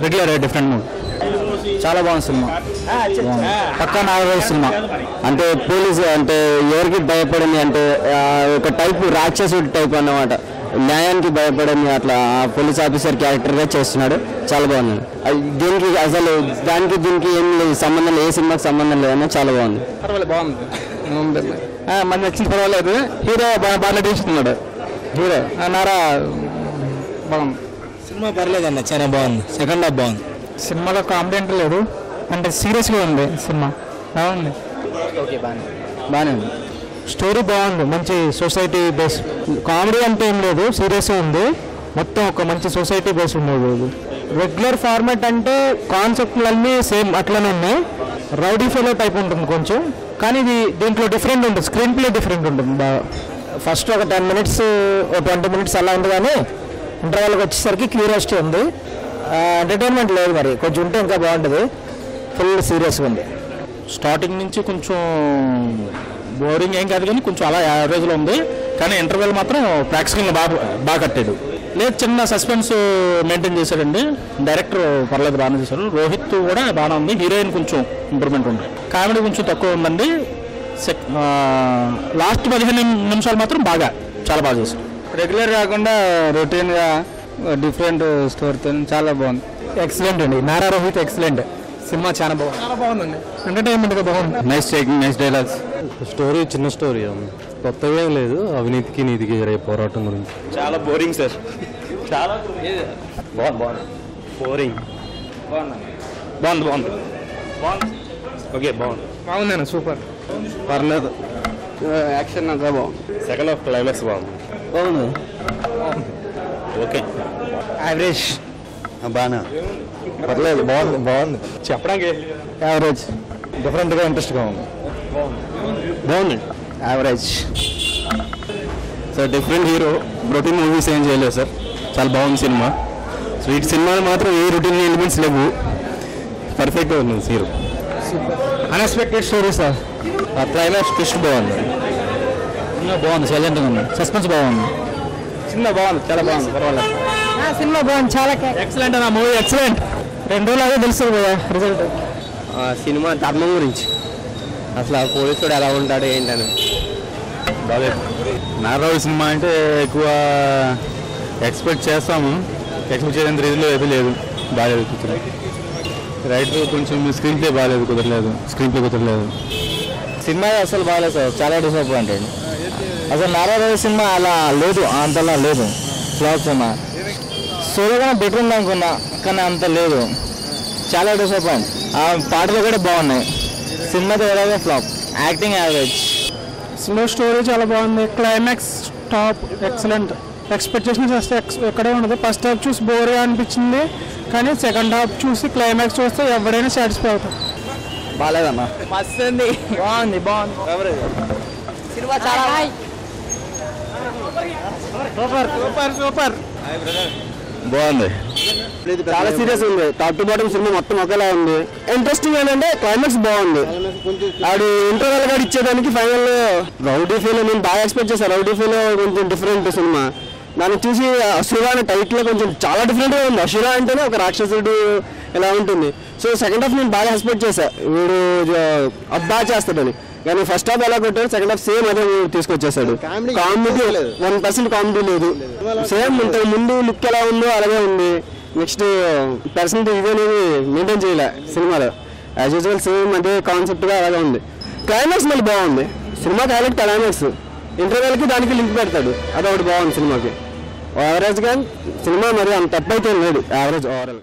Regular different mood. చాలా బాగుంది cinema. పక్కా Nagaraju cinema. అంటే పోలీసు అంటే ఎవరికి భయపడింది అంటే ఒక టైప్ రాక్షసుడి టైప్ అన్నమాట. న్యాయానికి భయపడని అట్లా పోలీస్ ఆఫీసర్ క్యారెక్టర్గా చేస్తున్నాడు. చాలా బాగుంది. దీనికి అసలు దానికి దీనికి ఏం లేదు సంబంధం లేదు, ఏ సినిమాకి సంబంధం లేదన్నా చాలా బాగుంది. బాగుంది మనకి నచ్చింది, పర్వాలేదు. హీరో బాగా నటిస్తున్నాడు. హీరో నారా బాగుంది. సినిమా పర్లేదన్న, చాలా బాగుంది. సెకండ్ హాఫ్ బాగుంది. సినిమాలో కామెడీ అంటే లేదు, అంటే సీరియస్గా ఉంది సినిమా. బాగుంది. బాగానే ఉంది. స్టోరీ బాగుంది, మంచి సొసైటీ బేస్. కామెడీ అంటే ఏం లేదు, సీరియస్గా ఉంది. మొత్తం ఒక మంచి సొసైటీ బేస్ ఉండేది. రెగ్యులర్ ఫార్మాట్ అంటే కాన్సెప్ట్లన్నీ సేమ్ అట్లనే ఉన్నాయి. రౌడీ ఫెలో టైప్ ఉంటుంది కొంచెం, కానీ ఇది దీంట్లో డిఫరెంట్ ఉంటుంది. స్క్రీన్ ప్లే డిఫరెంట్ ఉంటుంది బాగా. ఫస్ట్ ఒక 10 minutes 20 minutes అలా ఉంది, కానీ ఇంటర్వెల్కి వచ్చేసరికి క్యూరియాసిటీ ఉంది. ఎంటర్టైన్మెంట్ లేదు, మరి కొంచెం ఉంటే ఇంకా బాగుంటుంది. ఫుల్ సీరియస్గా ఉంది. స్టార్టింగ్ నుంచి కొంచెం బోరింగ్ ఏం కాదు, కానీ కొంచెం అలా యావరేజ్లో ఉంది. కానీ ఇంటర్వెల్ మాత్రం ప్రాక్టికల్గా బాగా కట్టాడు. లేదు, చిన్న సస్పెన్స్ మెయింటైన్ చేశాడండి. డైరెక్టర్ పర్లేదు, బాగానే చేశారు. రోహిత్ కూడా బాగానే ఉంది. హీరోయిన్ కొంచెం ఇంప్రూవ్మెంట్ ఉంది. కామెడీ కొంచెం తక్కువ ఉందండి. లాస్ట్ 15 నిమిషాలు మాత్రం చాలా బాగా చేశారు. రెగ్యులర్ కాకుండా రొటీన్గా డిఫరెంట్ స్టోరీతో చాలా బాగుంది. ఎక్సలెంట్ అండి. నారా రోహిత్ ఎక్సలెంట్. సినిమా చాలా బాగుందండి. ఎంటర్టైన్మెంట్గా బాగుంది. Nice taking, nice dialogues. Story చిన్న స్టోరీ, కొత్తగా ఏం లేదు. అవినీతికి నీతికి రేపు పోరాటం గురించి. చాలా బోరింగ్ సార్. చాలా బాగుంది. బోరింగ్. బాగుంది. ఓకే, బాగుందన్న, సూపర్. పర్లేదు. యాక్షన్ అంతా బాగుంది. సెకండ్ హాఫ్ క్లైమాక్స్ బాగుంది. Okay, average. బాగా పర్లేదు, బాగుంది. చెప్పడానికి యావరేజ్. డిఫరెంట్గా ఇంట్రెస్ట్గా ఉంది. బాగుంది. Average. Sir different hero. Routine movies ఏం చేయలేదు సార్. చాలా బాగుంది సినిమా. సో ఈ సినిమాలో మాత్రం ఏ రొటీన్ ఎలిమెంట్స్ లేవు. పర్ఫెక్ట్గా ఉంది hero. Unexpected story sir. Climax twist బాగుంది. బాగుంది, సైలెంట్గా ఉంది. సస్పెన్స్ బాగుంది. సినిమా బాగుంది, చాలా బాగుంది. పర్వాలేదు. సినిమా బాగుంది, చాలా ఎక్సలెంట్ అన్న మూవీ. ఎక్సలెంట్. 2 రోజులు అదే తెలుస్తుంది కదా రిజల్ట్. సినిమా ధర్మం గురించి, అసలు ఆ పోలీసుడు ఎలా ఉంటాడు ఏంటని. బాగాలేదు. నారాయణ సినిమా అంటే ఎక్కువ ఎక్స్పెక్ట్ చేస్తాము. ఎక్స్పెక్ట్ చేసేంత రీతిలో ఏది లేదు. బాగాలేదు. రైటర్ కొంచెం స్క్రీన్ ప్లే కుదరలేదు. సినిమా అసలు బాగాలేదు సార్, చాలా డిసప్పాయింటెడ్. అసలు నారాయణ సినిమా అలా లేదు, అంతలా లేదు. Flop cinema. సోలోగా బెటర్ ఉంది అనుకున్నా, కానీ అంత లేదు. చాలా డిసప్పాయింట్. ఆ పాటలు కూడా బాగున్నాయి. సినిమాతో ఎలాగో flop. Acting average. Slow story చాలా బాగుంది. Climax top, excellent. ఎక్స్పెక్టేషన్ చేస్తే ఎక్కడే ఉండదు. ఫస్ట్ హాఫ్ చూసి బోర్గా అనిపించింది, కానీ సెకండ్ హాఫ్ చూసి క్లైమాక్స్ చూస్తే ఎవరైనా సాటిస్ఫై అవుతారు. బాగాలేదమ్మా. మస్తు ఉంది. బాగుంది. సినిమా చాలా సూపర్. బాగుంది. చాలా సీరియస్ ఉంది. టాప్ టు బాటమ్ సినిమా మొత్తం ఒకేలా ఉంది. ఇంట్రెస్టింగ్ ఏంటంటే క్లైమాక్స్ బాగుంది. ఆడు ఇంటర్వెల్ గా ఇచ్చేదానికి ఫైనల్ రౌడీ ఫీల్ నేను బాగా ఎక్స్పెక్ట్ చేశాను. రౌడీ ఫీల్ కొంచెం డిఫరెంట్ సినిమా. దాన్ని చూసి అసుర అనే టైటిల్ కొంచెం చాలా డిఫరెంట్గా ఉంది. అసుర అంటేనే ఒక రాక్షసుడు ఎలా ఉంటుంది. సో సెకండ్ హాఫ్ నేను బాగా ఎక్స్పెక్ట్ చేశాను, వీడు బాగా చేస్తాడని. కానీ ఫస్ట్ హాఫ్ ఎలా కొట్టాడు, సెకండ్ హాఫ్ సేమ్ అదే తీసుకొచ్చేసాడు. కామెడీ 1% కామెడీ లేదు. సేమ్ ఇంతకు ముందు లుక్ ఎలా ఉందో అలాగే ఉంది. నెక్స్ట్ పర్సెంట్ ఇది అనేది మెయింటైన్ చేయలే సినిమాలో. యాజ్ యూజువల్ సేమ్ అదే కాన్సెప్ట్గా అలాగే ఉంది. క్లైమాక్స్ మళ్ళీ బాగుంది. సినిమాకి హైలైట్ క్లైమాక్స్. ఇంటర్వెల్కి దానికి లింక్ పెడతాడు, అదొకటి బాగుంది సినిమాకి. యావరేజ్ కానీ సినిమా మరి అంత తప్పైతే లేదు. Average overall.